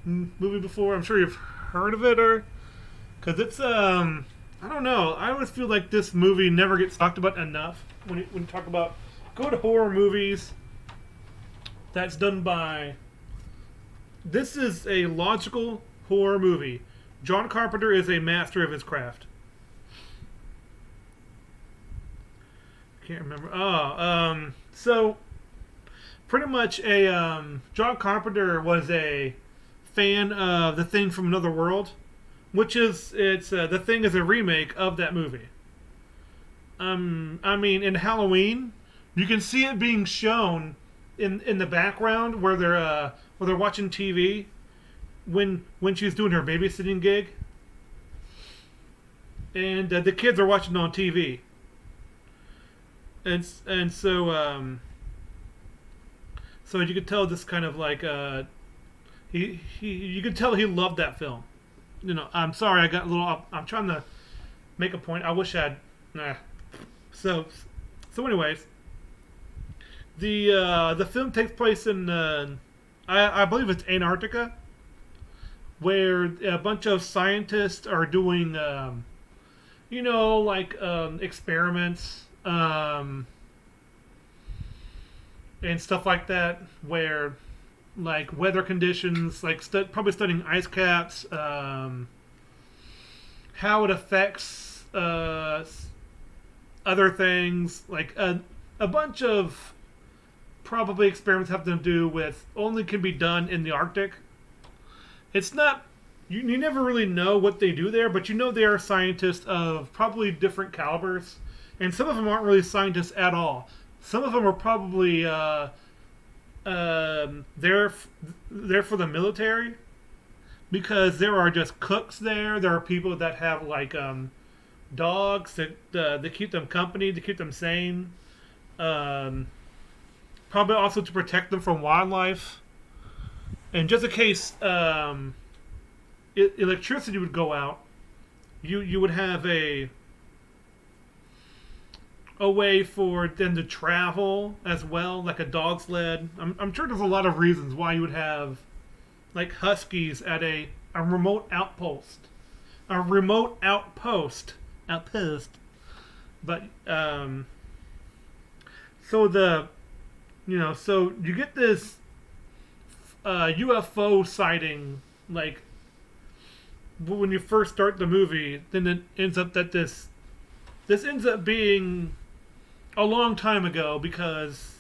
movie before? I'm sure you've heard of it, or because it's I don't know. I always feel like this movie never gets talked about enough when you talk about good horror movies. That's done by. This is a logical horror movie. John Carpenter is a master of his craft. Can't remember. So pretty much a John Carpenter was a fan of The Thing from Another World, which is it's The Thing is a remake of that movie. I mean, in Halloween, you can see it being shown in the background where they're watching TV when she's doing her babysitting gig, and the kids are watching on TV, and so you could tell this kind of like he you could tell he loved that film. I'm sorry I got a little. I'm trying to make a point. I wish I'd. Nah. So so anyways, the film takes place in I believe it's Antarctica, where a bunch of scientists are doing like experiments and stuff like that, where like weather conditions, like probably studying ice caps, how it affects other things, like a bunch of probably experiments have to do with only can be done in the Arctic. It's not you never really know what they do there, but you know they are scientists of probably different calibers, and some of them aren't really scientists at all. Some of them are probably there there for the military because there are just cooks there. There are people that have like dogs that keep them company to keep them sane. Um, Probably also to protect them from wildlife. And just in case electricity would go out, you would have a way for them to travel as well, like a dog sled. I'm sure there's a lot of reasons why you would have like huskies at a remote outpost, a remote outpost. But so so you get this UFO sighting like when you first start the movie. Then it ends up that this ends up being a long time ago because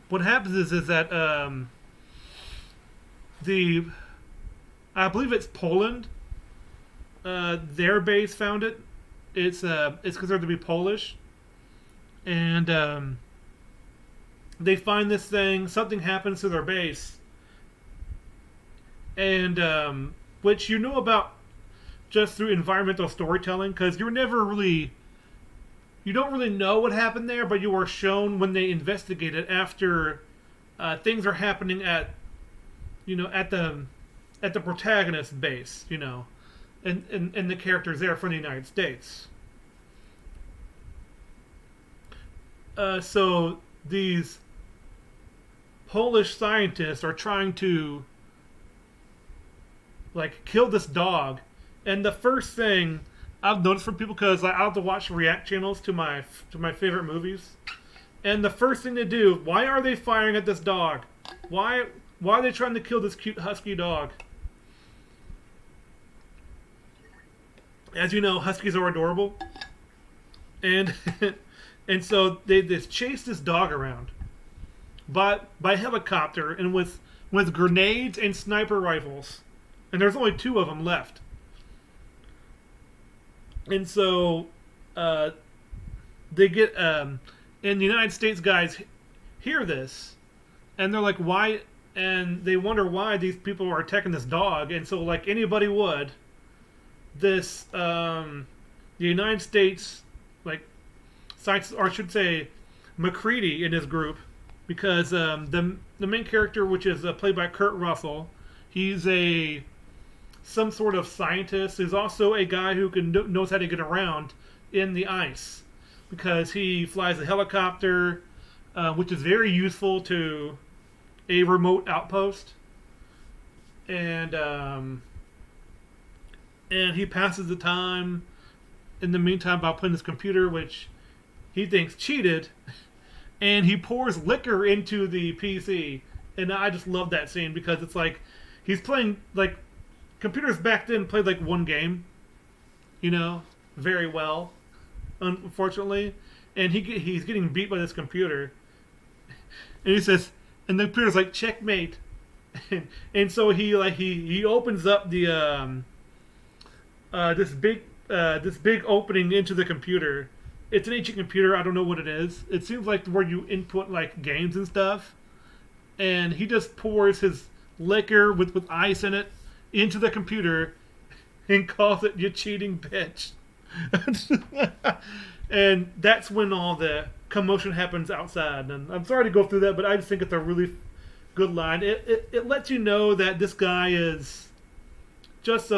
what happens is that the I believe it's Poland. Their base found it. It's considered to be Polish, and they find this thing. Something happens to their base, and which you know about just through environmental storytelling because you don't really know what happened there, but you are shown when they investigate it after things are happening at at the protagonist's base, and the characters there from the United States. So these Polish scientists are trying to like kill this dog, and the first thing I've noticed from people because I have to watch react channels to my favorite movies, and the first thing they do, why are they firing at this dog? Why are they trying to kill this cute husky dog? As you know, huskies are adorable, and and so they just chase this dog around, but by helicopter and with grenades and sniper rifles, and there's only two of them left. And so uh, they get and the United States guys hear this, and they're like, why? And they wonder why these people are attacking this dog. And so, like anybody would, this the United States like science, or I should say, McCready in his group, because the main character, which is played by Kurt Russell, he's a some sort of scientist. He's also a guy who knows how to get around in the ice because he flies a helicopter, which is very useful to a remote outpost. and and he passes the time in the meantime by playing his computer, which he thinks cheated, and he pours liquor into the PC. And I just love that scene because it's like he's playing like computers back then played like one game, you know, very well, unfortunately, and he's getting beat by this computer, and he says, and the computer's like checkmate, and so he opens up the this big opening into the computer. It's an ancient computer. I don't know what it is. It seems like where you input like games and stuff. And he just pours his liquor with ice in it into the computer and calls it "you cheating bitch." And that's when all the commotion happens outside. And I'm sorry to go through that, but I just think it's a really good line. It lets you know that this guy is just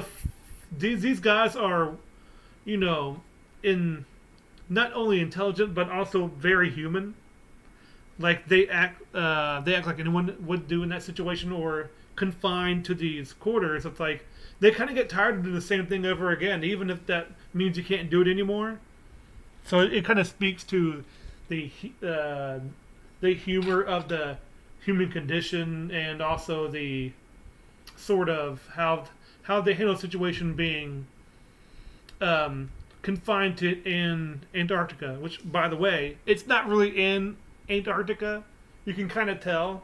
these guys are, you know, in not only intelligent but also very human. Like they act like anyone would do in that situation, or confined to these quarters. It's like they kind of get tired of doing the same thing over again, even if that means you can't do it anymore. So it kind of speaks to the the humor of the human condition, and also the sort of how they handle the situation being confined to in Antarctica. Which, by the way, it's not really in Antarctica. You can kind of tell.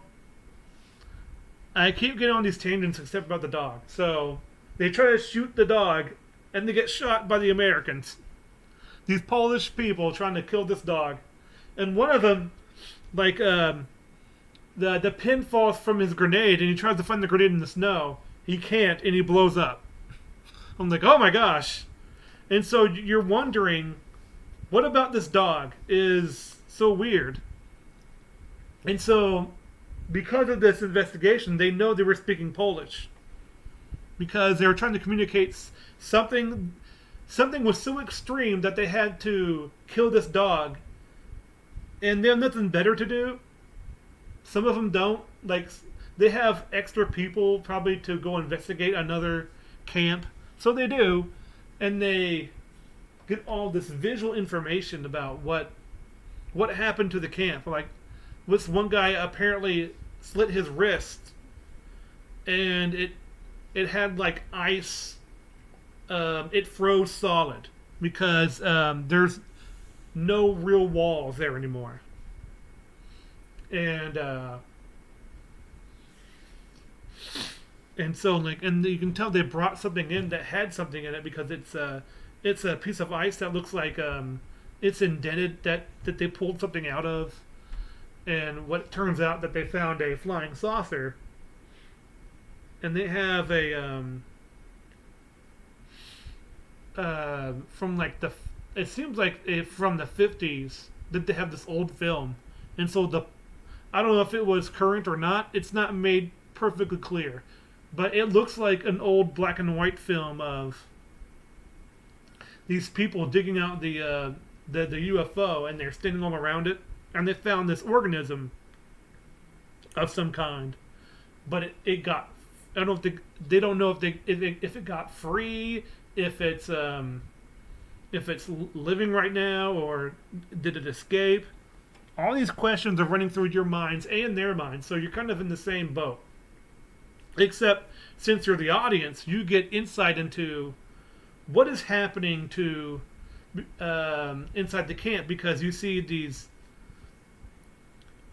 I keep getting on these tangents except about the dog. So they try to shoot the dog, and they get shot by the Americans. These Polish people trying to kill this dog, and one of them, like the pin falls from his grenade, and he tries to find the grenade in the snow. He can't, and he blows up. I'm like, oh my gosh! And so you're wondering, what about this dog is so weird? And so, because of this investigation, they know they were speaking Polish, because they were trying to communicate something. Something was so extreme that they had to kill this dog, and they have nothing better to do. Some of them don't. Like, they have extra people probably to go investigate another camp, so they do, and they get all this visual information about what happened to the camp. Like, this one guy apparently slit his wrist, and it had like ice. It froze solid because there's no real walls there anymore, and so like, and you can tell they brought something in that had something in it, because it's a piece of ice that looks like it's indented, that they pulled something out of, and what turns out that they found a flying saucer, and they have a from like it seems like from the 50s that they have this old film, and so I don't know if it was current or not. It's not made perfectly clear, but it looks like an old black and white film of these people digging out the UFO, and they're standing all around it, and they found this organism of some kind, but it got, I don't think, they don't know if it got free, if it's living right now, or did it escape. All these questions are running through your minds and their minds, so you're kind of in the same boat. Except, since you're the audience, you get insight into what is happening to inside the camp, because you see these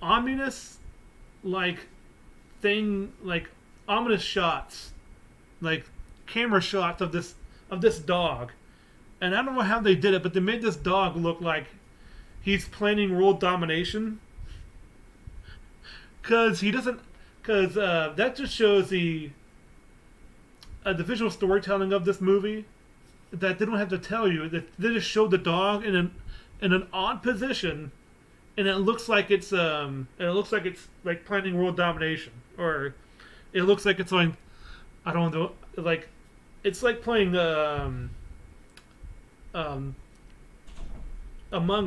ominous, like ominous shots, like camera shots of this dog. And I don't know how they did it, but they made this dog look like he's planning world domination. Because that just shows the visual storytelling of this movie, that they don't have to tell you, that they just showed the dog in an odd position, and it looks like it's like planning world domination, or it looks like it's like, I don't know, like it's like playing Among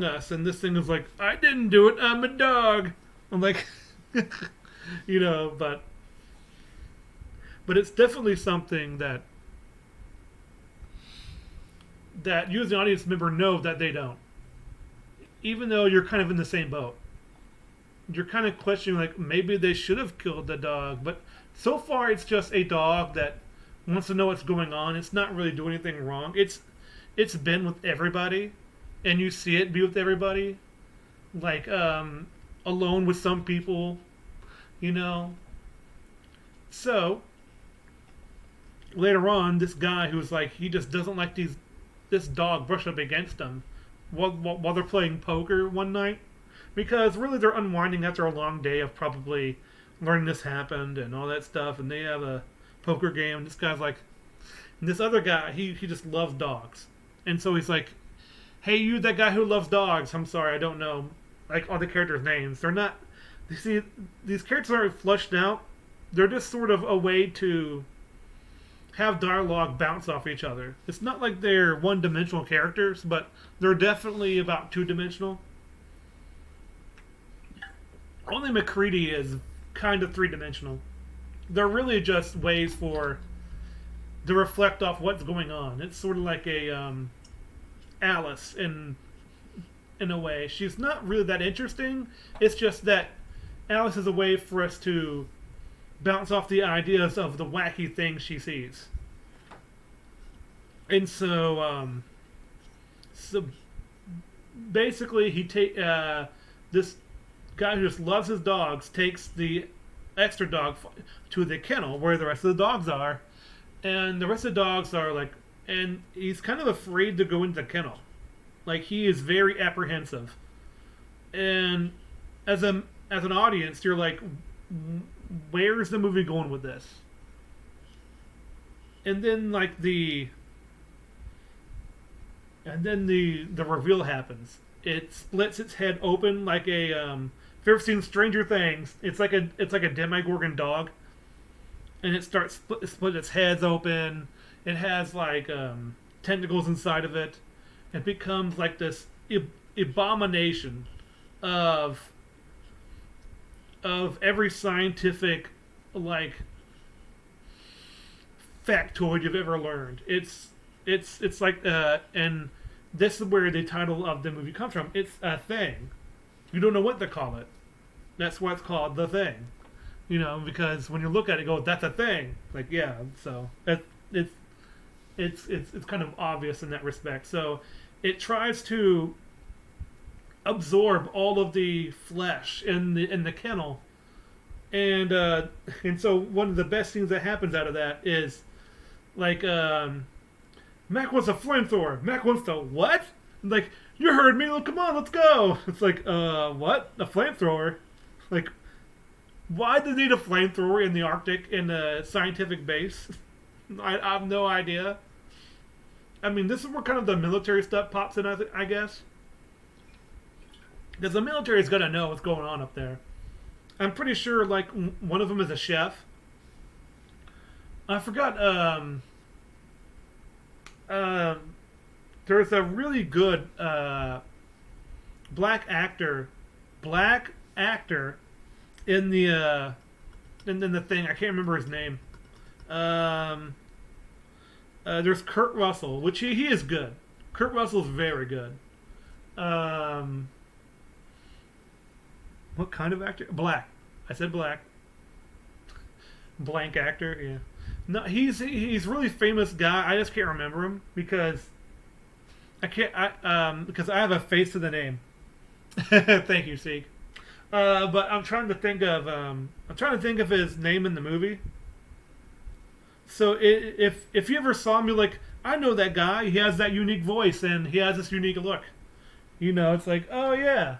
Us, and this thing is like, I didn't do it, I'm a dog. I'm like, you know, but it's definitely something that you as an audience member know that they don't. Even though you're kind of in the same boat, you're kind of questioning like maybe they should have killed the dog, but so far it's just a dog that wants to know what's going on. It's not really doing anything wrong. It's been with everybody, and you see it be with everybody, like alone with some people, you know. So later on, this guy who's like he just doesn't like this dog brush up against him while they're playing poker one night because really they're unwinding after a long day of probably learning this happened and all that stuff, and they have a poker game. And this guy's like, and this other guy, he just loves dogs, and so he's like, "Hey, you, that guy who loves dogs. I'm sorry, I don't know like all the characters' names. They're not. You see, these characters aren't fleshed out. They're just sort of a way to have dialogue bounce off each other. It's not like they're one-dimensional characters, but they're definitely about two-dimensional. Only MacReady is kind of three-dimensional. They're really just ways for to reflect off what's going on. It's sort of like a Alice in a way. She's not really that interesting. It's just that Alice is a way for us to bounce off the ideas of the wacky things she sees. And so basically, this guy who just loves his dogs takes the extra dog to the kennel where the rest of the dogs are, and the rest of the dogs are like, and he's kind of afraid to go into the kennel, like he is very apprehensive, and as an audience, you're like, where's the movie going with this? And then the reveal happens. It splits its head open like a if you've ever seen Stranger Things, it's like a Demogorgon dog, and it starts split its heads open. It has like tentacles inside of it. It becomes like this abomination of every scientific like factoid you've ever learned. It's like and this is where the title of the movie comes from. It's a thing. You don't know what to call it. That's why it's called The Thing. You know, because when you look at it, you go, that's a thing. Like, yeah, so it's kind of obvious in that respect. So it tries to absorb all of the flesh in the kennel, and so one of the best things that happens out of that is like Mac wants a flamethrower. Mac wants to what? Like, you heard me. Come on, let's go. It's like what? A flamethrower? Like, why do they need a flamethrower in the Arctic in a scientific base? I have no idea. I mean, this is where kind of the military stuff pops in, I guess. Because the military's got to know what's going on up there. I'm pretty sure, like, one of them is a chef. I forgot, there's a really good, black actor in the, in the thing. I can't remember his name. There's Kurt Russell, which he is good. Kurt Russell's very good. What kind of actor? Black. I said black. Blank actor, yeah. No, he's really famous guy. I just can't remember him because because I have a face to the name. Thank you, Seek. But I'm trying to think of his name in the movie. So if you ever saw him, you're like, I know that guy. He has that unique voice and he has this unique look. You know, it's like, oh yeah.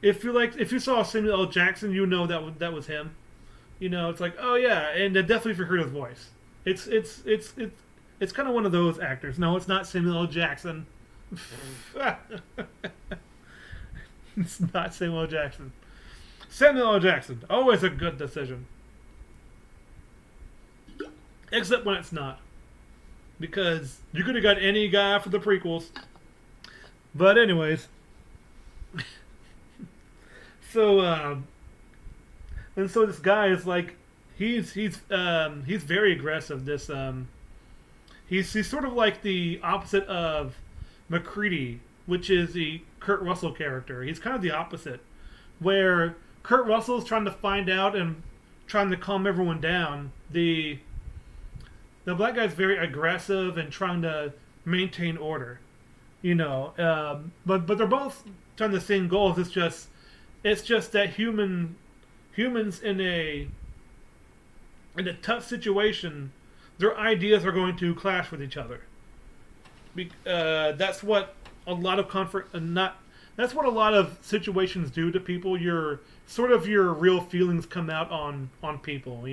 If you saw Samuel L. Jackson, you know that was him. You know, it's like, oh yeah, and definitely if you heard his voice, it's kind of one of those actors. No, it's not Samuel L. Jackson. It's not Samuel L. Jackson. Samuel L. Jackson, always a good decision, except when it's not, because you could have got any guy for the prequels. But anyways. So, and so this guy is like, he's very aggressive. He's sort of like the opposite of McCready, which is the Kurt Russell character. He's kind of the opposite, where Kurt Russell's trying to find out and trying to calm everyone down. The black guy's very aggressive and trying to maintain order. But they're both trying the same goals. It's just that humans in a tough situation, their ideas are going to clash with each other. That's what a lot of comfort not that's what a lot of situations do to people. Your real feelings come out on people,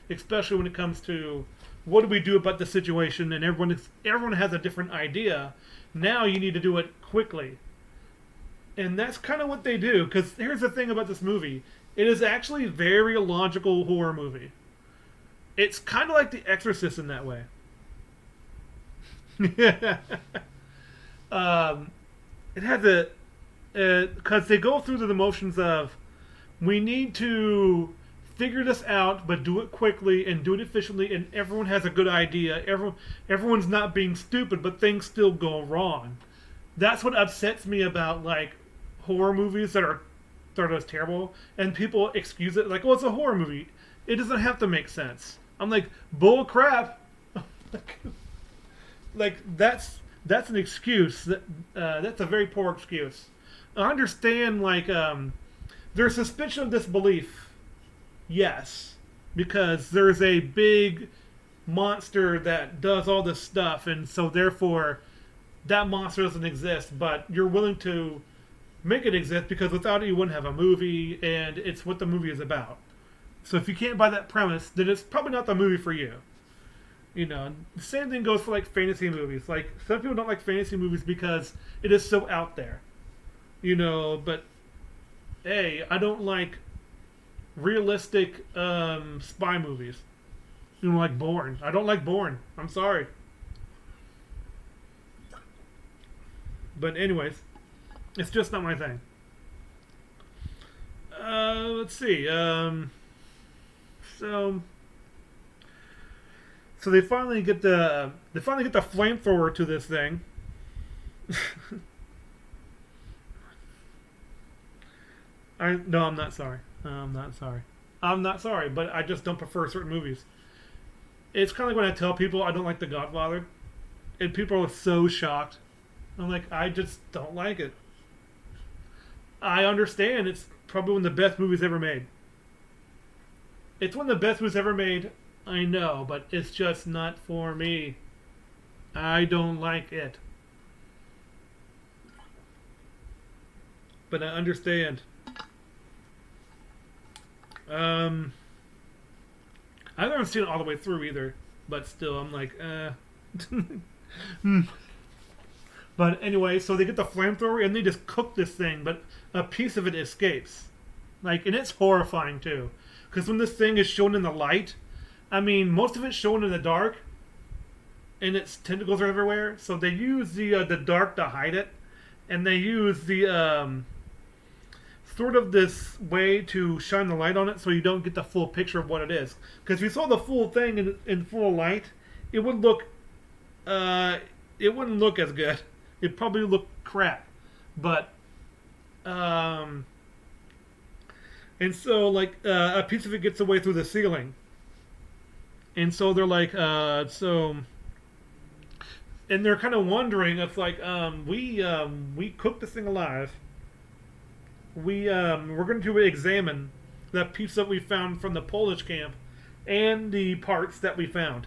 especially when it comes to what do we do about the situation, and everyone has a different idea. Now you need to do it quickly, and that's kind of what they do. Because here's the thing about this movie: it is actually a very logical horror movie. It's kind of like The Exorcist in that way. um, it has a because they go through the motions of we need to figure this out, but do it quickly and do it efficiently, and everyone has a good idea. Everyone's not being stupid, but things still go wrong. That's what upsets me about like horror movies that are just terrible, and people excuse it like, "Oh, it's a horror movie. It doesn't have to make sense." I'm like, bull crap. Like that's an excuse. That's a very poor excuse. I understand like there's suspicion of disbelief, yes, because there's a big monster that does all this stuff, and so therefore that monster doesn't exist. But you're willing to make it exist because without it you wouldn't have a movie, and it's what the movie is about. So if you can't buy that premise, then it's probably not the movie for you. The same thing goes for like fantasy movies. Like some people don't like fantasy movies because it is so out there. But hey, I don't like realistic spy movies. Like Bourne. I don't like Bourne. I'm sorry. But anyways, it's just not my thing. Let's see. So so they finally get the flamethrower to this thing. I'm not sorry. I'm not sorry. I'm not sorry, but I just don't prefer certain movies. It's kind of like when I tell people I don't like The Godfather, and people are so shocked. I'm like, I just don't like it. I understand it's probably one of the best movies ever made. It's one of the best movies ever made, I know, but it's just not for me. I don't like it. But I understand. I haven't seen it all the way through either, but still, I'm like, But anyway, so they get the flamethrower and they just cook this thing, but a piece of it escapes. And it's horrifying too. Because when this thing is shown in the light, I mean, most of it's shown in the dark, and its tentacles are everywhere. So they use the dark to hide it, and they use the sort of this way to shine the light on it, so you don't get the full picture of what it is. Because if you saw the full thing in full light, it would look it wouldn't look as good. It'd probably look crap. But and so a piece of it gets away through the ceiling. And so they're like, and they're kind of wondering. It's like, we cooked this thing alive. We're going to examine that piece that we found from the Polish camp, and the parts that we found.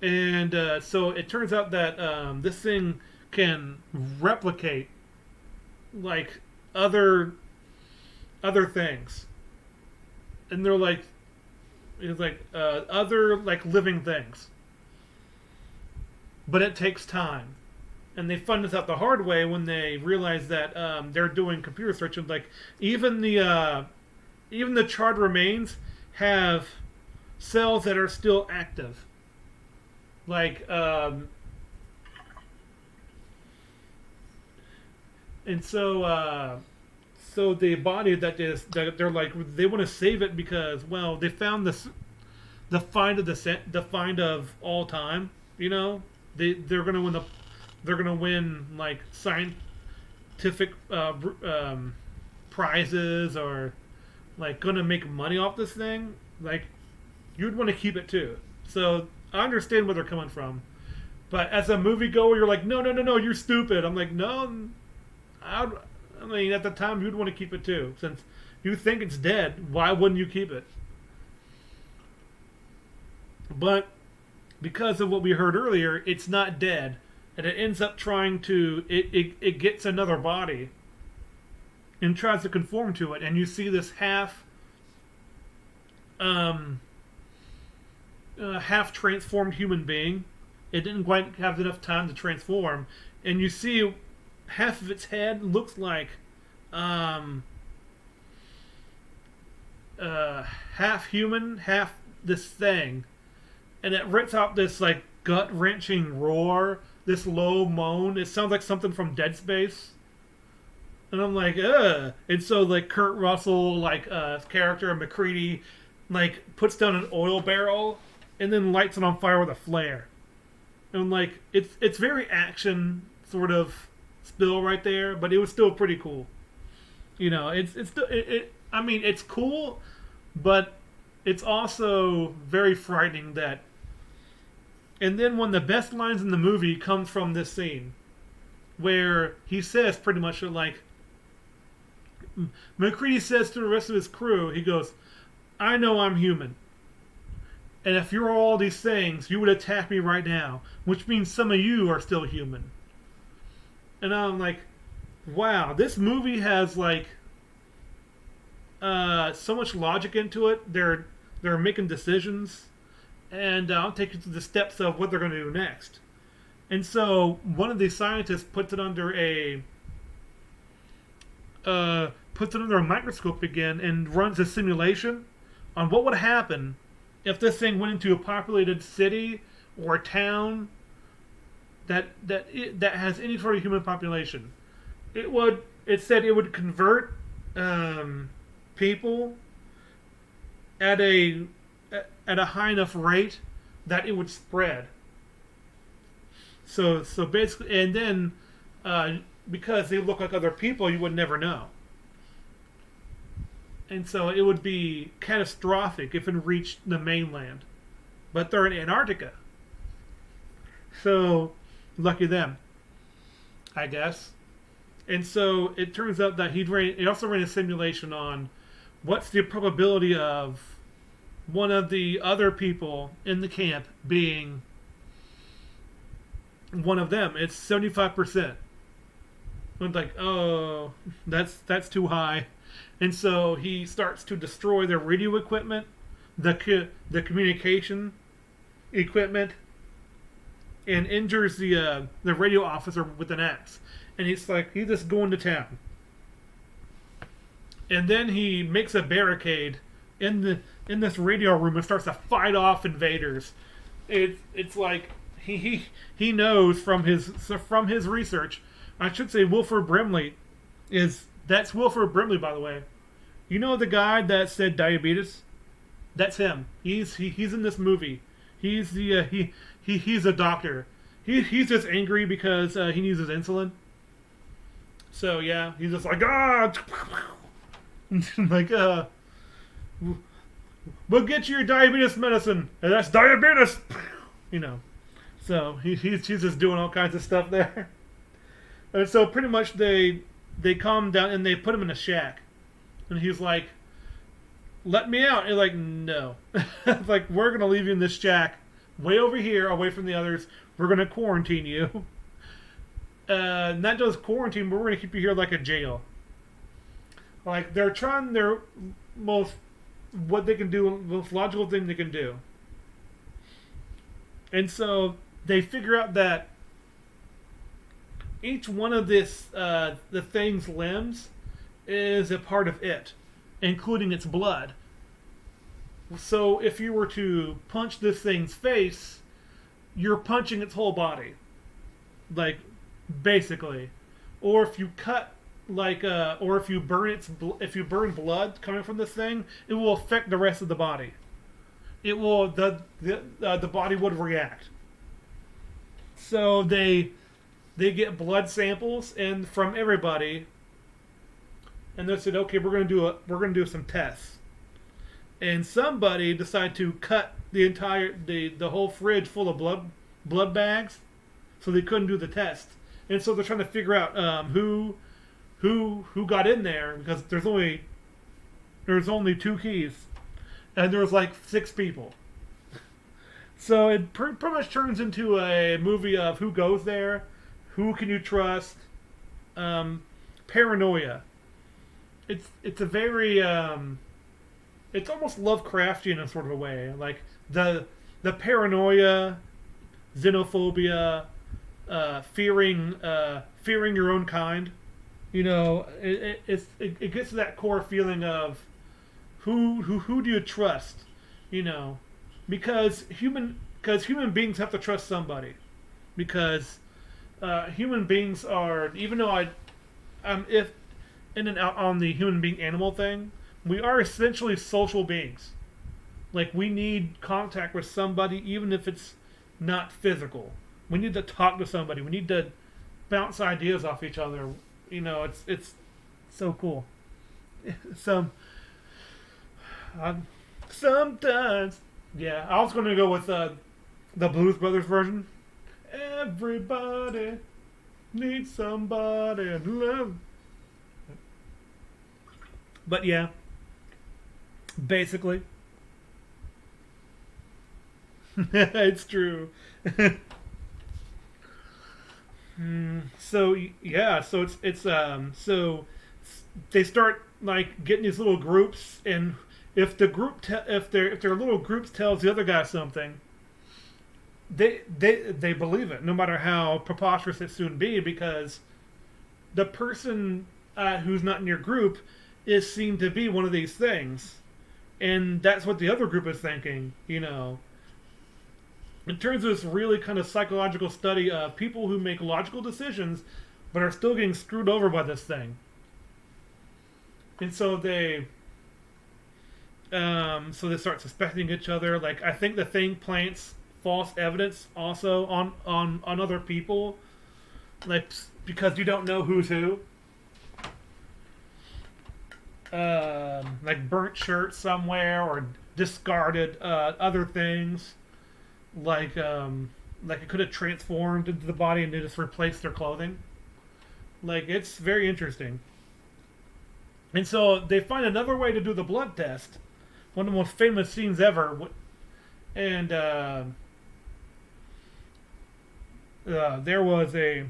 And so it turns out that this thing can replicate like other things, and they're like, it's like other like living things, but it takes time. And they find this out the hard way when they realize that they're doing computer search, and like even the charred remains have cells that are still active. Like and so so the body that they're like they want to save it because well they found the find of the find of all time. You know, they're gonna win they're gonna win like scientific prizes or like gonna make money off this thing. Like you'd want to keep it too. So I understand where they're coming from. But as a moviegoer, you're like, no, no, no, no, you're stupid. I'm like, no, I mean, at the time, you'd want to keep it too. Since you think it's dead, why wouldn't you keep it? But because of what we heard earlier, it's not dead. And it ends up trying to, it gets another body and tries to conform to it. And you see this um, half transformed human being. It didn't quite have enough time to transform, and you see half of its head looks like half human, half this thing, and it lets out this like gut wrenching roar, this low moan. It sounds like something from Dead Space, and I'm like, ugh. And so like Kurt Russell, like character McCready, like puts down an oil barrel and then lights it on fire with a flare. And like it's very action sort of spill right there, but it was still pretty cool. You know, it's still I mean, it's cool, but it's also very frightening that. And then one of the best lines in the movie comes from this scene, where he says pretty much like McCready says to the rest of his crew, he goes, "I know I'm human. And if you're all these things, you would attack me right now, which means some of you are still human." And I'm like, wow, this movie has like so much logic into it. They're making decisions, and I'll take you through the steps of what they're going to do next. And so one of these scientists puts it under a microscope again and runs a simulation on what would happen if this thing went into a populated city or a town that has any sort of human population. It said it would convert people at a high enough rate that it would spread. So basically, and then because they look like other people, you would never know. And so it would be catastrophic if it reached the mainland. But they're in Antarctica. So, lucky them, I guess. And so it turns out that he also ran a simulation on what's the probability of one of the other people in the camp being one of them. It's 75%. I'm like, oh, that's too high. And so he starts to destroy their radio equipment, the communication equipment, and injures the radio officer with an axe. And he's just going to town. And then he makes a barricade in this radio room and starts to fight off invaders. It's like he knows from his research. I should say Wilford Brimley that's Wilford Brimley, by the way. You know the guy that said diabetes? That's him. He's in this movie. He's he's a doctor. He's just angry because he needs his insulin. So yeah, he's just like like we'll get you your diabetes medicine, and that's diabetes. You know. So he's just doing all kinds of stuff there. And so pretty much they calm him down and they put him in a shack. And he's like, "Let me out." And like, no. Like, we're going to leave you in this shack way over here, away from the others. We're going to quarantine you. Not just quarantine, but we're going to keep you here like a jail. Like, they're trying their what they can do, the most logical thing they can do. And so they figure out that each one of the thing's limbs is a part of it, including its blood. So if you were to punch this thing's face, you're punching its whole body. Like, basically. Or if you cut like or if you burn blood coming from this thing, it will affect the rest of the body. It will the body would react. So they get blood samples and from everybody, and they said, okay, we're gonna do some tests. And somebody decided to cut the whole fridge full of blood bags, so they couldn't do the test. And so they're trying to figure out who got in there because there's only two keys, and there was like six people. So it pretty much turns into a movie of who goes there, who can you trust, paranoia. It's a very it's almost Lovecraftian in a sort of a way, like the paranoia, xenophobia, fearing your own kind. You know, it gets to that core feeling of who do you trust? You know, because human beings have to trust somebody, because human beings are, even though if in and out on the human being animal thing, we are essentially social beings. Like, we need contact with somebody, even if it's not physical. We need to talk to somebody. We need to bounce ideas off each other. You know, it's so cool. Some sometimes, yeah. I was going to go with the Blues Brothers version. Everybody needs somebody to love. But yeah, basically, it's true. So yeah, so so they start like getting these little groups, and if their little groups tells the other guy something, they believe it, no matter how preposterous it soon be, because the person who's not in your group is seen to be one of these things, and that's what the other group is thinking. You know, it turns to this really kind of psychological study of people who make logical decisions but are still getting screwed over by this thing. And so they start suspecting each other. Like, I think the thing plants false evidence also on other people, like, because you don't know who's who. Like burnt shirts somewhere, or discarded other things. Like it could have transformed into the body and they just replaced their clothing. Like, it's very interesting. And so they find another way to do the blood test. One of the most famous scenes ever. And there was a.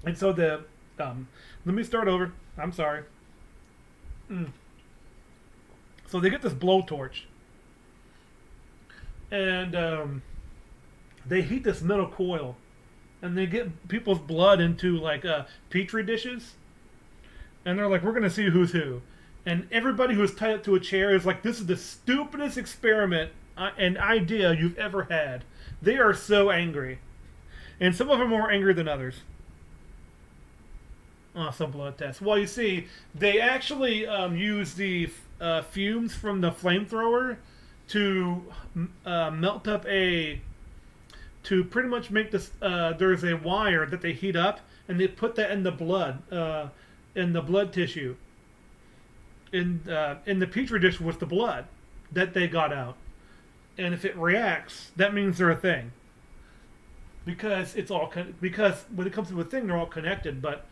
And so let me start over. I'm sorry. So they get this blowtorch. And they heat this metal coil. And they get people's blood into, like, petri dishes. And they're like, we're going to see who's who. And everybody who's tied up to a chair is like, this is the stupidest experiment and idea you've ever had. They are so angry. And some of them are more angry than others. Awesome blood test. Well, you see, they actually use the fumes from the flamethrower to melt up to pretty much make this. There's a wire that they heat up, and they put that in the blood tissue. In the petri dish with the blood that they got out, and if it reacts, that means they're a thing. Because because when it comes to a thing, they're all connected, but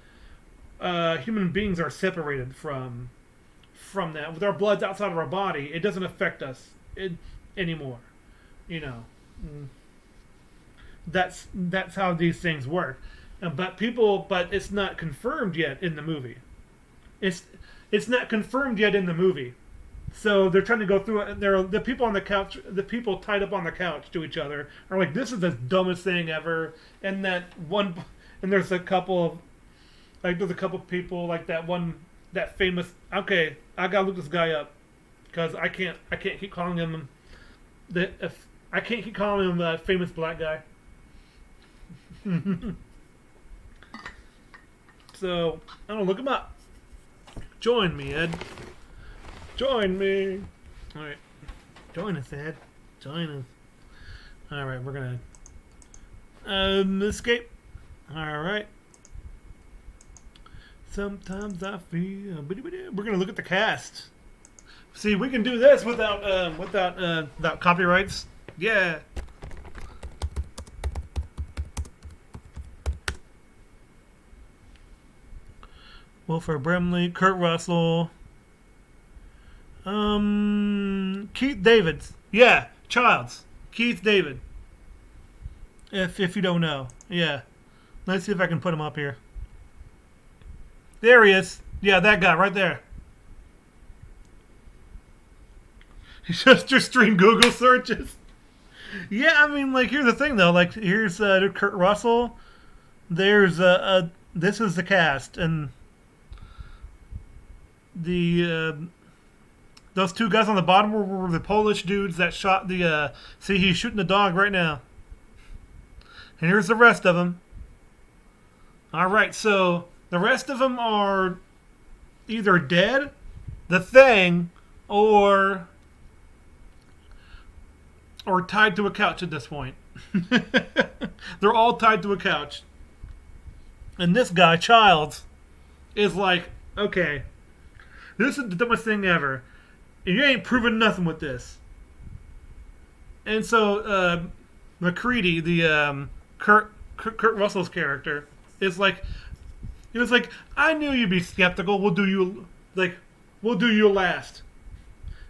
human beings are separated from that. With our blood's outside of our body, it doesn't affect us anymore. You know, that's how these things work. But it's not confirmed yet in the movie. It's not confirmed yet in the movie. So they're trying to go through it. The people on the couch, the people tied up on the couch to each other, are like, "This is the dumbest thing ever." And there's a couple of people like that famous. Okay, I gotta look this guy up because I can't keep calling him I can't keep calling him a famous black guy. So I don't look him up. Join me, Ed. Join me. All right, join us, Ed. Join us. All right, we're gonna escape. All right. Sometimes I feel. We're gonna look at the cast. See, we can do this without copyrights. Yeah. Wilford Brimley, Kurt Russell, Keith David. Yeah, Childs. Keith David. If you don't know, yeah. Let's see if I can put him up here. There he is. Yeah, that guy right there. Just your stream Google searches. Yeah, I mean, like, here's the thing though. Like, here's Kurt Russell. There's this is the cast, and the those two guys on the bottom were the Polish dudes that shot the. See, he's shooting the dog right now. And here's the rest of them. All right, so the rest of them are either dead, the Thing, or tied to a couch at this point. They're all tied to a couch. And this guy, Childs, is like, okay, this is the dumbest thing ever. And you ain't proving nothing with this. And so McCready, the Kurt Russell's character, is like, he was like, I knew you'd be skeptical. We'll do you last.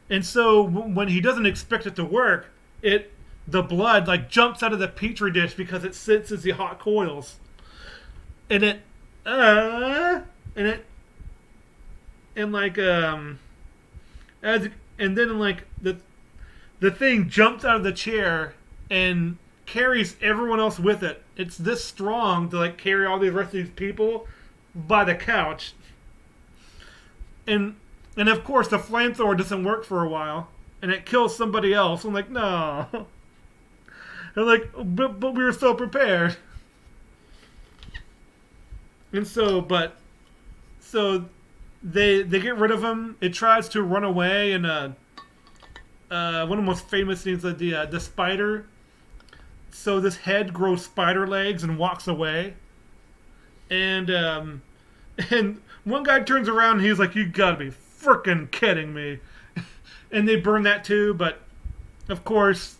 And so when he doesn't expect it to work, the blood like jumps out of the petri dish because it senses the hot coils, and then like the Thing jumps out of the chair and carries everyone else with it. It's this strong to like carry all the rest of these people by the couch, and of course the flamethrower doesn't work for a while. And it kills somebody else. I'm like, no. I'm like, but we were so prepared. And so they get rid of him. It tries to run away, and one of the most famous scenes is the spider. So this head grows spider legs and walks away. And one guy turns around and he's like, you gotta be freaking kidding me. And they burn that too, but of course,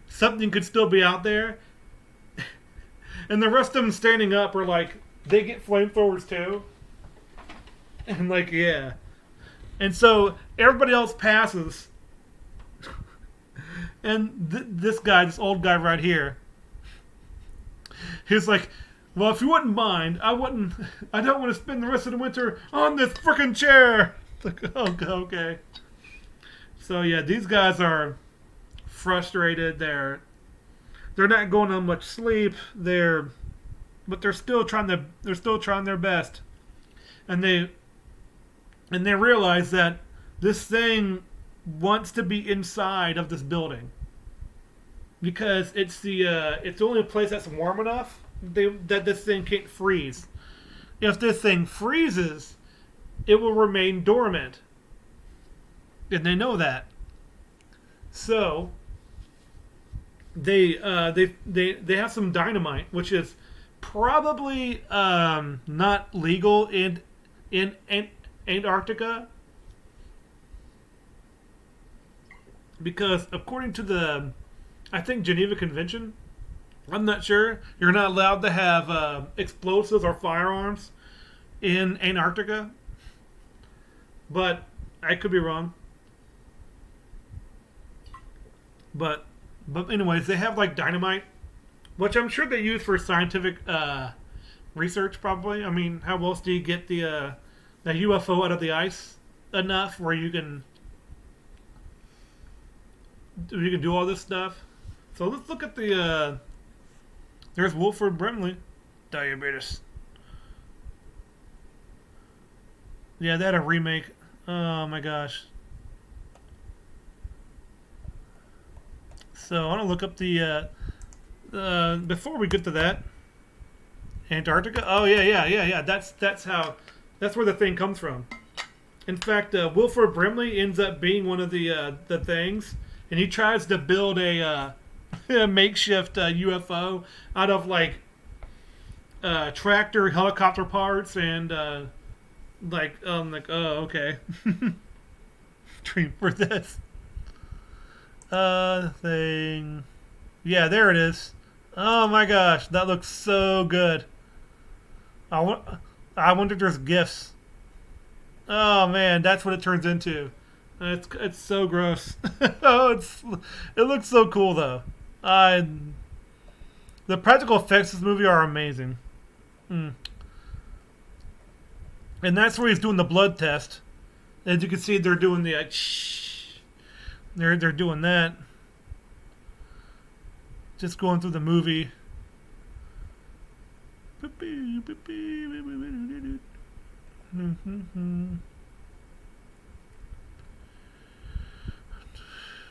something could still be out there. And the rest of them standing up are like, they get flamethrowers too. And like, yeah. And so everybody else passes. And this guy, this old guy right here, he's like, well, if you wouldn't mind, I don't want to spend the rest of the winter on this frickin' chair. It's like, oh, okay. So yeah, these guys are frustrated. They're not going on much sleep. But they're still trying their best, and they realize that this Thing wants to be inside of this building because it's the only place that's warm enough that this Thing can't freeze. If this Thing freezes, it will remain dormant. And they know that. So they have some dynamite, which is probably not legal in Antarctica, because according to the I think Geneva Convention, I'm not sure, you're not allowed to have explosives or firearms in Antarctica, but I could be wrong. But anyways, they have like dynamite, which I'm sure they use for scientific research. Probably. I mean, how else do you get the UFO out of the ice enough where you can do all this stuff? So let's look at the. There's Wilford Brimley, diabetes. Yeah, they had a remake. Oh my gosh. So I want to look up the before we get to that, Antarctica. Oh yeah, yeah, yeah, yeah. That's where the thing comes from. In fact, Wilford Brimley ends up being one of the things, and he tries to build a makeshift UFO out of like tractor helicopter parts and oh okay, dream for this thing. Yeah, there it is. Oh my gosh, that looks so good. I, wa- I wonder if there's gifts. Oh man, that's what it turns into. It's so gross. Oh, it looks so cool though. I The practical effects of this movie are amazing. Mm. And that's where he's doing the blood test. As you can see, they're doing the shh. They're doing that. Just going through the movie.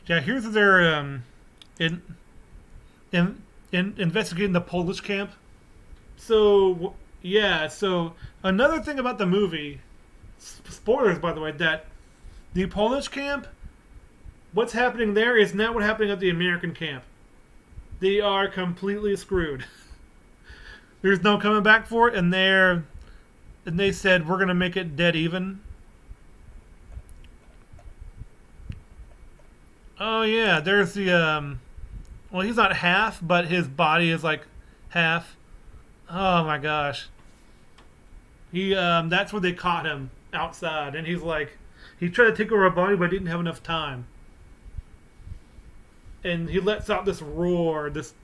Yeah, here's their in, in investigating the Polish camp. So yeah, so another thing about the movie, spoilers by the way, that the Polish camp, what's happening there is not what happening at the American camp. They are completely screwed. There's no coming back for it, and they said we're gonna make it dead even. Oh yeah, there's the well, he's not half, but his body is like half. Oh my gosh. He that's where they caught him outside, and he's like, he tried to take over a body, but didn't have enough time, and he lets out this roar, this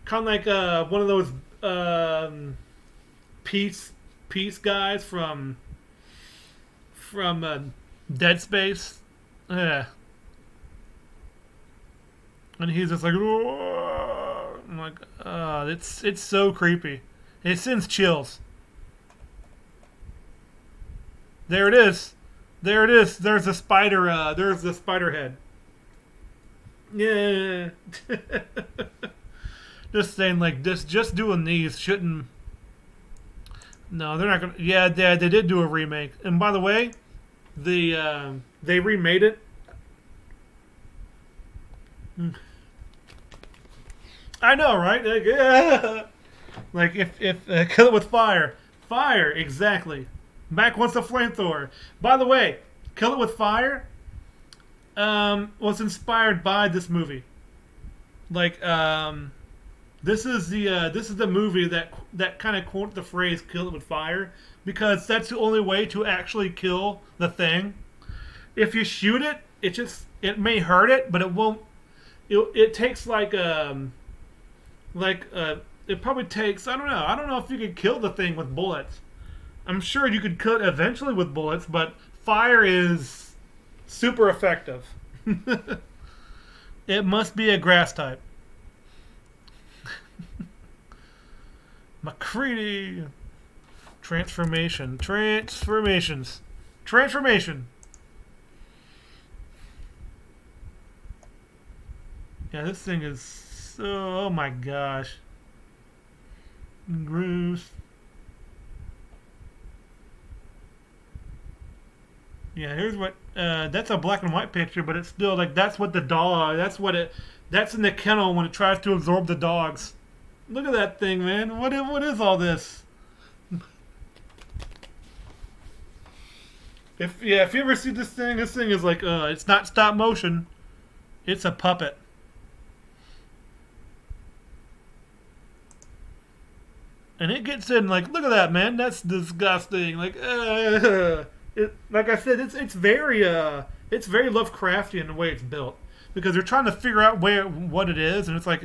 kind of like one of those peace peace guys from Dead Space. Yeah, and he's just like, "Roar." I'm like, it's so creepy. It sends chills. There it is. There it is. There's the spider. There's the spider head. Yeah. Just saying, like this. Just doing these shouldn't. No, they're not gonna. Yeah, they did do a remake. And by the way, they remade it. I know, right? Like, yeah. Like if kill it with fire, fire exactly. Mac wants a flamethrower. By the way, Kill It With Fire was inspired by this movie. Like this is the movie that kind of quoted the phrase "kill it with fire" because that's the only way to actually kill the thing. If you shoot it, it may hurt it, but it won't. It takes like it probably takes I don't know if you could kill the thing with bullets. I'm sure you could kill it eventually with bullets, but fire is super effective. It must be a grass type. McCready. Transformation. Yeah, this thing is so. Oh my gosh. Gross. Yeah, here's what. That's a black and white picture, but it's still like that's what the dog. That's in the kennel when it tries to absorb the dogs. Look at that thing, man. What is all this? If you ever see this thing is like it's not stop motion. It's a puppet. And it gets in like, look at that, man. That's disgusting. Like, like I said, it's very Lovecraftian the way it's built because they're trying to figure out what it is, and it's like,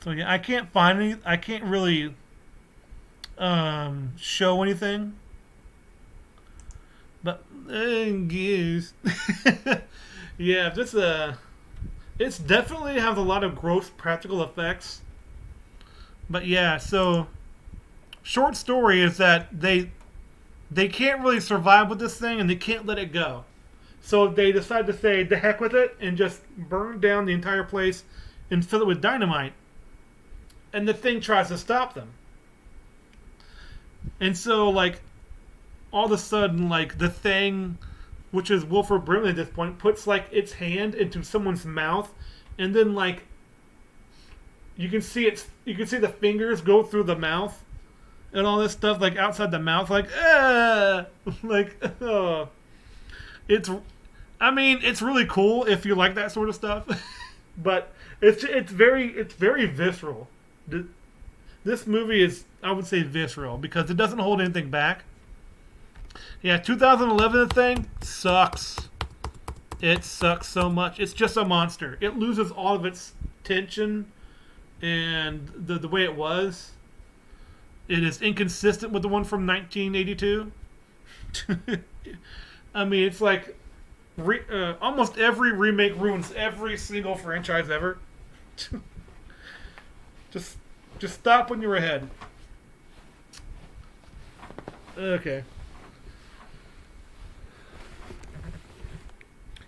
So yeah, I can't find any. I can't really show anything, but geez. Yeah, this it's definitely has a lot of gross practical effects. But yeah, so short story is that they can't really survive with this thing and they can't let it go. So they decide to say the heck with it and just burn down the entire place and fill it with dynamite. And the thing tries to stop them. And so like all of a sudden like the thing, which is Wilford Brimley at this point, puts like its hand into someone's mouth, and then like you can see the fingers go through the mouth and all this stuff like outside the mouth like like it's I mean it's really cool if you like that sort of stuff. But it's very visceral. This movie is, I would say, visceral because it doesn't hold anything back. Yeah, 2011 thing sucks. It sucks so much. It's just a monster. It loses all of its tension and the way it was. It is inconsistent with the one from 1982. I mean, it's like almost every remake ruins every single franchise ever. just just stop when you're ahead. Okay.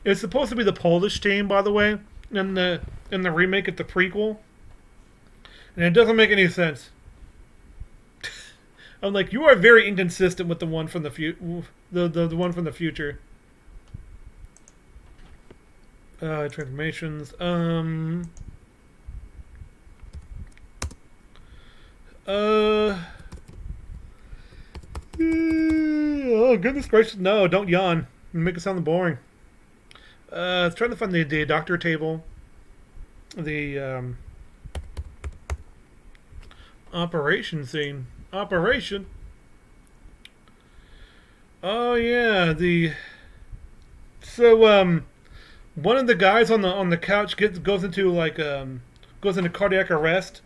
It's supposed to be the Polish team, by the way, in the remake of the prequel, and it doesn't make any sense. I'm like, you are very inconsistent with the one from the one from the future. Transformations. Oh goodness gracious! No, don't yawn. You make it sound boring. I was trying to find the doctor table. The operation scene. Operation. Oh yeah, one of the guys on the couch goes into goes into cardiac arrest.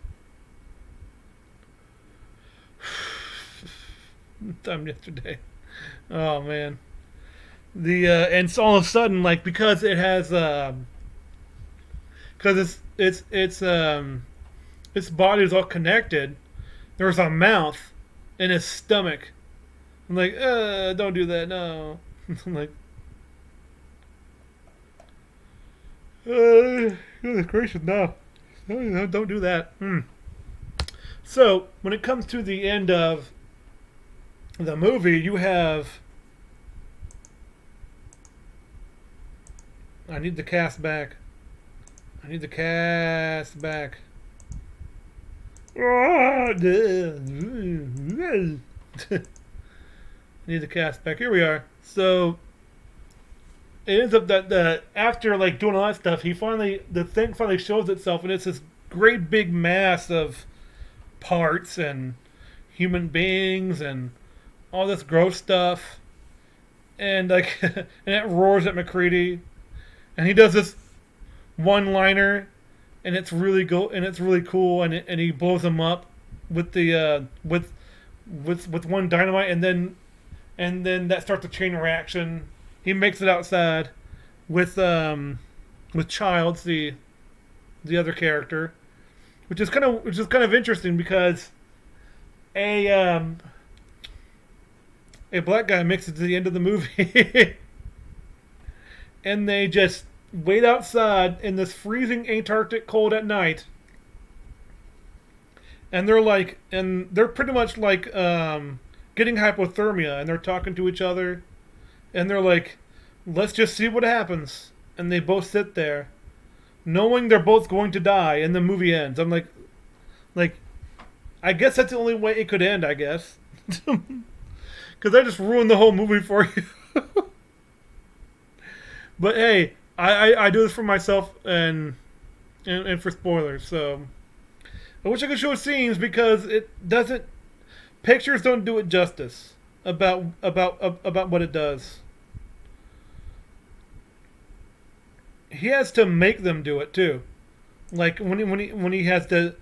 Time yesterday. Oh man. And so all of a sudden, like, because it has because its body is all connected, there's a mouth in his stomach. I'm like, don't do that, no. I'm like, goodness gracious, no. No, don't do that. So, when it comes to the end of the movie, you have... I need the cast back. I need the cast back. I need the cast back. Here we are. So it ends up that after like doing all that stuff, the thing finally shows itself, and it's this great big mass of parts and human beings and all this gross stuff, and like and it roars at MacReady, and he does this one-liner, and it's really cool, and he blows him up with the with one dynamite, and then that starts a chain reaction. He makes it outside with Childs, the other character, which is kind of interesting because a black guy makes it to the end of the movie, and they just wait outside in this freezing Antarctic cold at night, and they're pretty much like getting hypothermia, and they're talking to each other, and they're like, let's just see what happens, and they both sit there knowing they're both going to die, and the movie ends. I'm like I guess that's the only way it could end, I guess. Because I just ruined the whole movie for you. But hey, I do this for myself and for spoilers. So I wish I could show scenes because it doesn't. Pictures don't do it justice about what it does. He has to make them do it too. Like when he has to.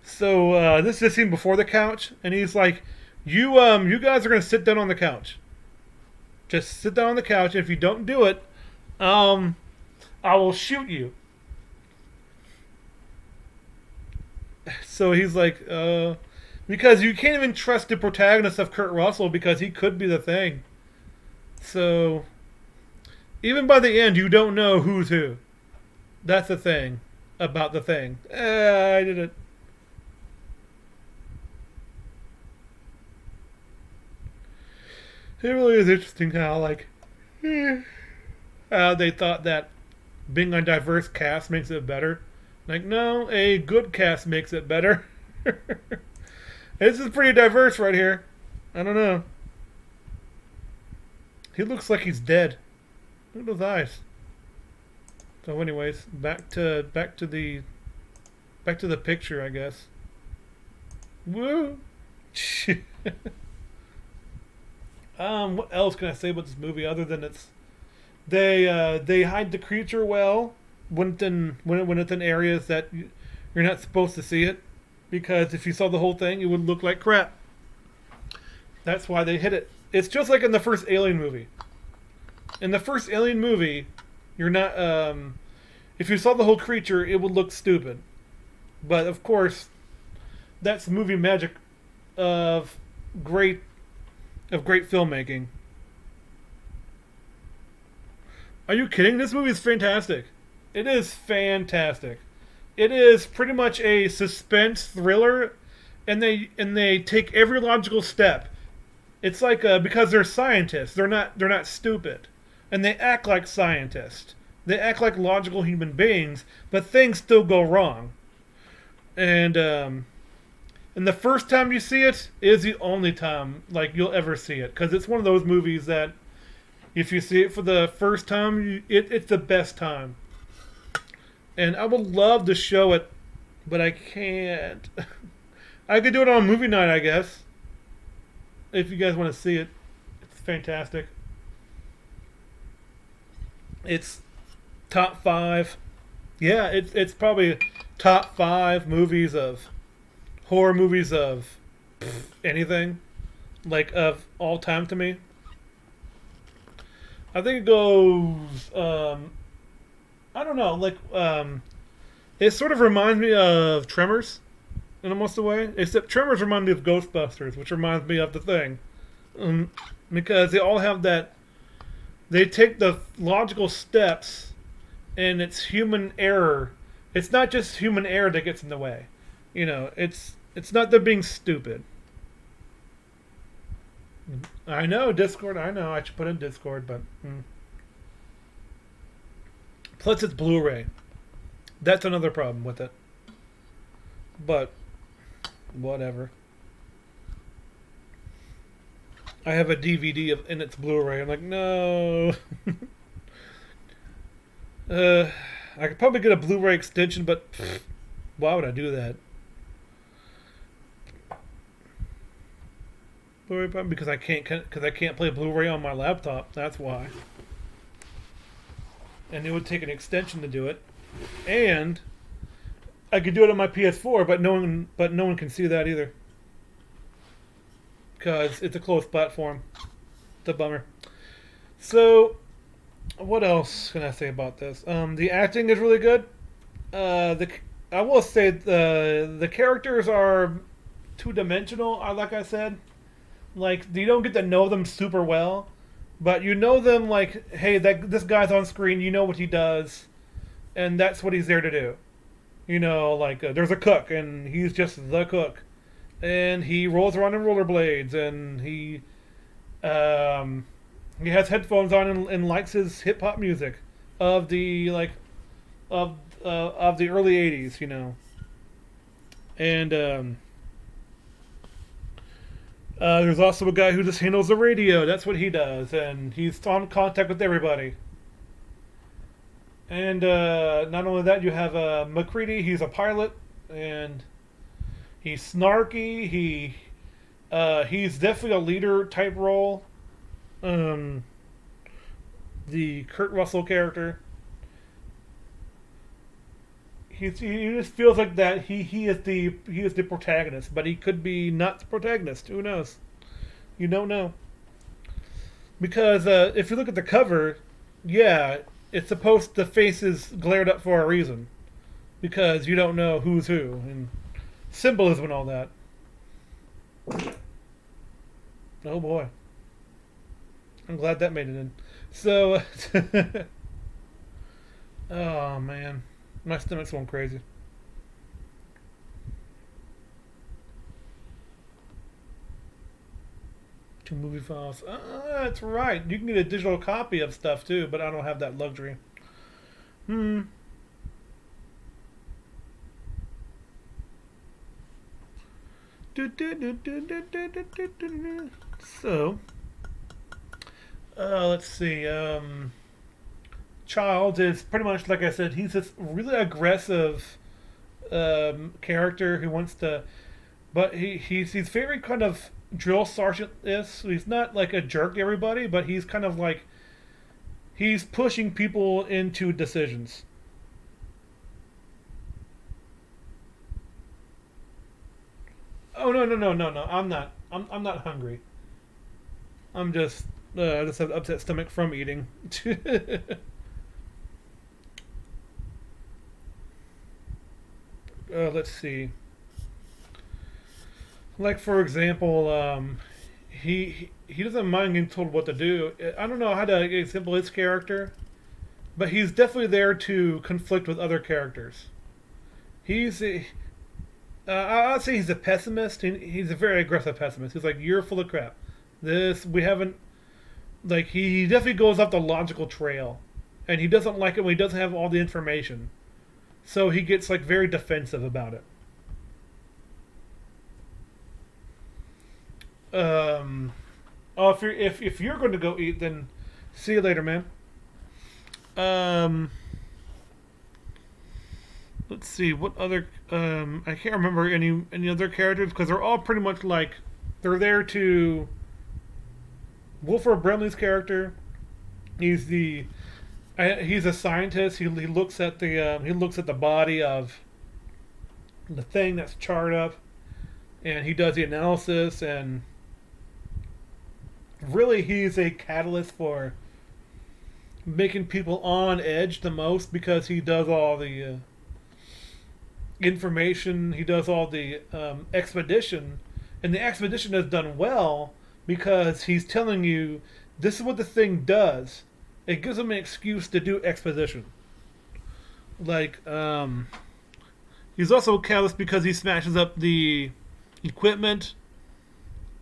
So this is the scene before the couch, and he's like, "You guys are gonna sit down on the couch. Just sit down on the couch. If you don't do it, I will shoot you." So he's like, because you can't even trust the protagonist of Kurt Russell because he could be the thing. So Even by the end, you don't know who's who. That's the thing about the thing. I did it. It really is interesting how they thought that being a diverse cast makes it better. Like, no, a good cast makes it better. This is pretty diverse right here. I don't know. He looks like he's dead. Look at those eyes. So, anyways, back to the picture, I guess. Woo! What else can I say about this movie other than they hide the creature well when it's in areas that you're not supposed to see it, because if you saw the whole thing, it would look like crap. That's why they hid it. It's just like in the first Alien movie. In the first Alien movie, you're not if you saw the whole creature, it would look stupid. But of course, that's movie magic of great great filmmaking. Are you kidding? This movie is fantastic. It is fantastic. It is pretty much a suspense thriller, and they take every logical step. It's like because they're scientists, they're not stupid, and they act like scientists. They act like logical human beings, but things still go wrong. And the first time you see it is the only time like you'll ever see it, because it's one of those movies that if you see it for the first time, it's the best time. And I would love to show it, but I can't. I could do it on movie night, I guess. If you guys want to see it, it's fantastic. It's top five. Yeah, it's probably top five movies of horror movies of anything, like of all time to me. I think it goes. I don't know. It sort of reminds me of Tremors in almost a way, except Tremors remind me of Ghostbusters, which reminds me of The Thing, because they all have that. They take the logical steps, and it's human error. It's not just human error that gets in the way. It's not them being stupid. I know Discord. I know I should put in Discord, but plus it's Blu-ray. That's another problem with it. But whatever. I have a DVD in its Blu-ray. I'm like, no. I could probably get a Blu-ray extension, but why would I do that? Blu-ray problem because I can't play Blu-ray on my laptop. That's why. And it would take an extension to do it, and I could do it on my PS4, but no one can see that either because it's a closed platform. It's a bummer. So, what else can I say about this? The acting is really good. I will say the characters are two dimensional. Like I said, like you don't get to know them super well, but you know them like, hey, this guy's on screen. You know what he does, and that's what he's there to do. There's a cook, and he's just the cook, and he rolls around in rollerblades, and he has headphones on and likes his hip hop music of the of the early '80s, and there's also a guy who just handles the radio. That's what he does, and he's on contact with everybody. And not only that, you have MacReady. He's a pilot, and he's snarky. He's definitely a leader type role. The Kurt Russell character. He just feels like that he is the protagonist, but he could be not the protagonist. Who knows? You don't know. Because if you look at the cover, yeah, it's supposed the face is glared up for a reason, because you don't know who's who and symbolism and all that. Oh boy. I'm glad that made it in. So, oh man, my stomach's going crazy. Two movie files. That's right. You can get a digital copy of stuff too, but I don't have that luxury. Hmm. So, let's see. Childs is pretty much like I said. He's this really aggressive character who wants to, but he's very kind of drill sergeant is. He's not like a jerk to everybody, but he's kind of like he's pushing people into decisions. Oh no, no! I'm not hungry. I just have upset stomach from eating. Let's see. Like for example, he doesn't mind getting told what to do. I don't know how to example his character, but he's definitely there to conflict with other characters. He's I'd say he's a pessimist. He's a very aggressive pessimist. He's like, "You're full of crap. This we haven't like." He definitely goes up the logical trail, and he doesn't like it when he doesn't have all the information. So he gets like very defensive about it. Um, oh, if you're going to go eat, then see you later, man. Um, let's see what other. I can't remember any other characters because they're all pretty much like they're there to. Wilford Brimley's character, he's the he's a scientist. He looks at the body of the thing that's charred up, and he does the analysis. And really, he's a catalyst for making people on edge the most because he does all the information. He does all the expedition, and the expedition is done well because he's telling you this is what the thing does. It gives him an excuse to do exposition. Like, he's also callous because he smashes up the equipment.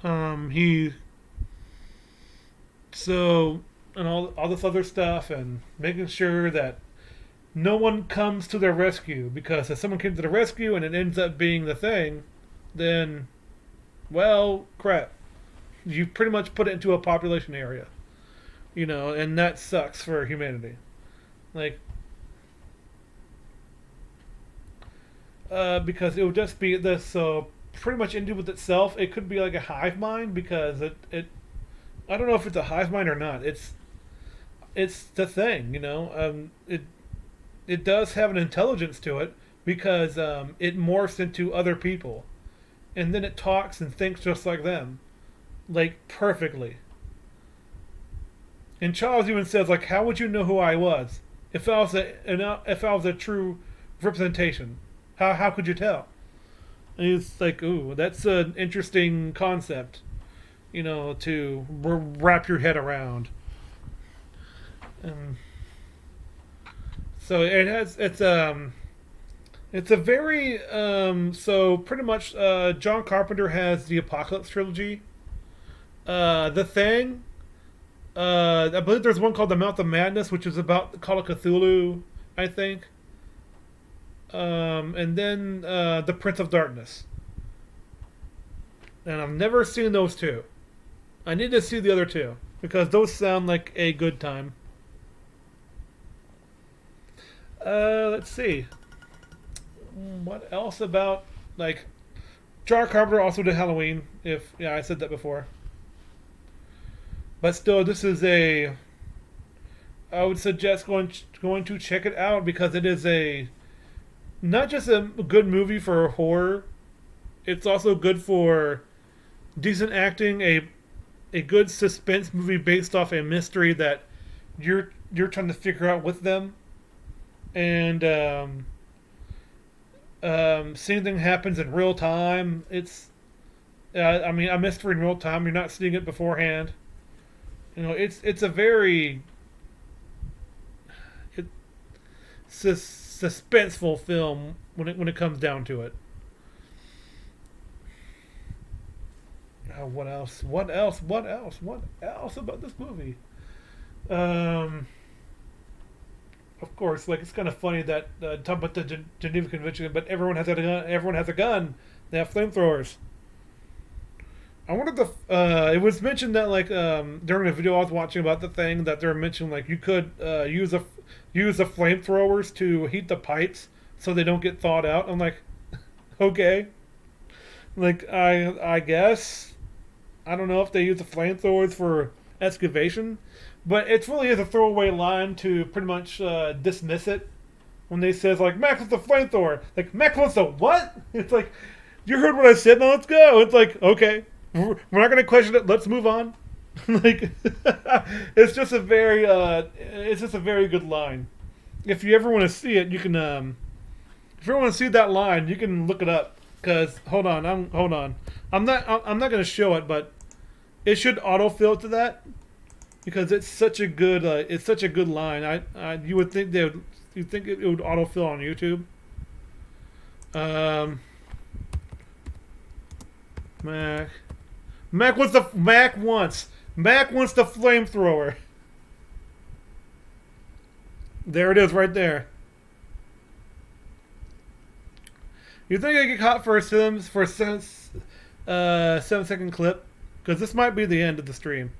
He so and all this other stuff, and making sure that no one comes to their rescue because if someone came to the rescue and it ends up being the thing, then well, crap. You pretty much put it into a population area, and that sucks for humanity. Like, because it would just be this so pretty much ended with itself. It could be like a hive mind because it I don't know if it's a hive mind or not. It's the thing, it does have an intelligence to it because it morphs into other people, and then it talks and thinks just like them, like perfectly. And Charles even says, like, how would you know who I was if I was a true representation? How could you tell? And he's like, ooh, that's an interesting concept, to wrap your head around. Um, so it's a very so pretty much John Carpenter has the Apocalypse trilogy. The Thing. I believe there's one called The Mouth of Madness, which is about Call of Cthulhu, I think. And then The Prince of Darkness. And I've never seen those two. I need to see the other two because those sound like a good time. Let's see. What else about like John Carpenter also did Halloween? If yeah, I said that before. But still, this is a. I would suggest going to check it out because it is a not just a good movie for horror. It's also good for decent acting. A good suspense movie based off a mystery that you're trying to figure out with them, and seeing thing happens in real time. It's I mean a mystery in real time. You're not seeing it beforehand. it's a very it, suspenseful film when it comes down to it. What else? What else? What else? What else about this movie? Um, of course, like it's kind of funny that talk about the Geneva Convention, but everyone has a gun. Everyone has a gun. They have flamethrowers. I wonder if it was mentioned that like during the video I was watching about the thing that they were mentioning like you could use the flamethrowers to heat the pipes so they don't get thawed out. I'm like, okay, like I guess I don't know if they use the flamethrowers for excavation, but it really is a throwaway line to pretty much dismiss it when they says like Max wants the flamethrower. Like Max wants the what? It's like you heard what I said. Now let's go. It's like okay, we're not going to question it. Let's move on. Like it's just a very good line. If you ever want to see it, you can if you ever want to see that line, you can look it up. Cause hold on. I'm not going to show it, but it should autofill to that because it's such a good line. You would think you think it would autofill on YouTube. Um, Mac. Mac wants the flamethrower. There it is, right there. You think I get caught for a 7 second clip? Because this might be the end of the stream.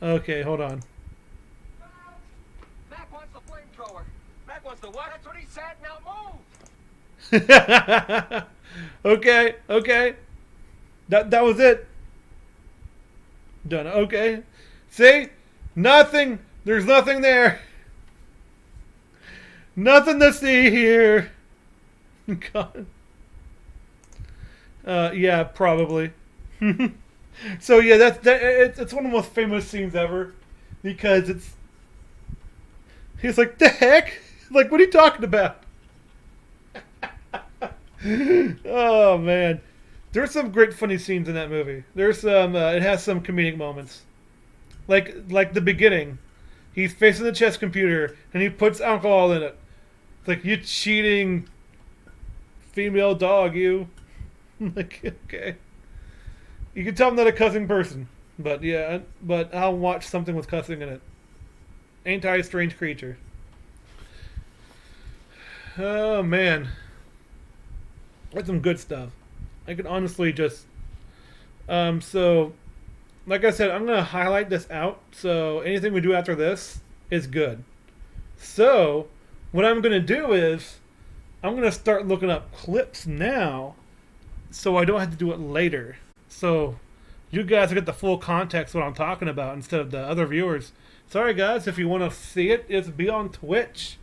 Okay, hold on. Mac wants the flamethrower. Mac wants the what? That's what he said. Now move. Okay. That was it. Done. Okay. See? Nothing. There's nothing there. Nothing to see here. God. Yeah, probably. So yeah, it's one of the most famous scenes ever because he's like the heck, like what are you talking about? Oh man, there's some great funny scenes in that movie. There's some it has some comedic moments, like the beginning. He's facing the chess computer and he puts alcohol in it. It's like you cheating female dog, you. Like okay. You can tell I'm not a cussing person, but yeah, but I'll watch something with cussing in it. Ain't I a strange creature? Oh man, that's some good stuff. I can honestly just, so, like I said, I'm gonna highlight this out. So anything we do after this is good. So what I'm gonna do is I'm gonna start looking up clips now, so I don't have to do it later. So you guys get the full context of what I'm talking about instead of the other viewers. Sorry guys, if you want to see it, it's be on Twitch.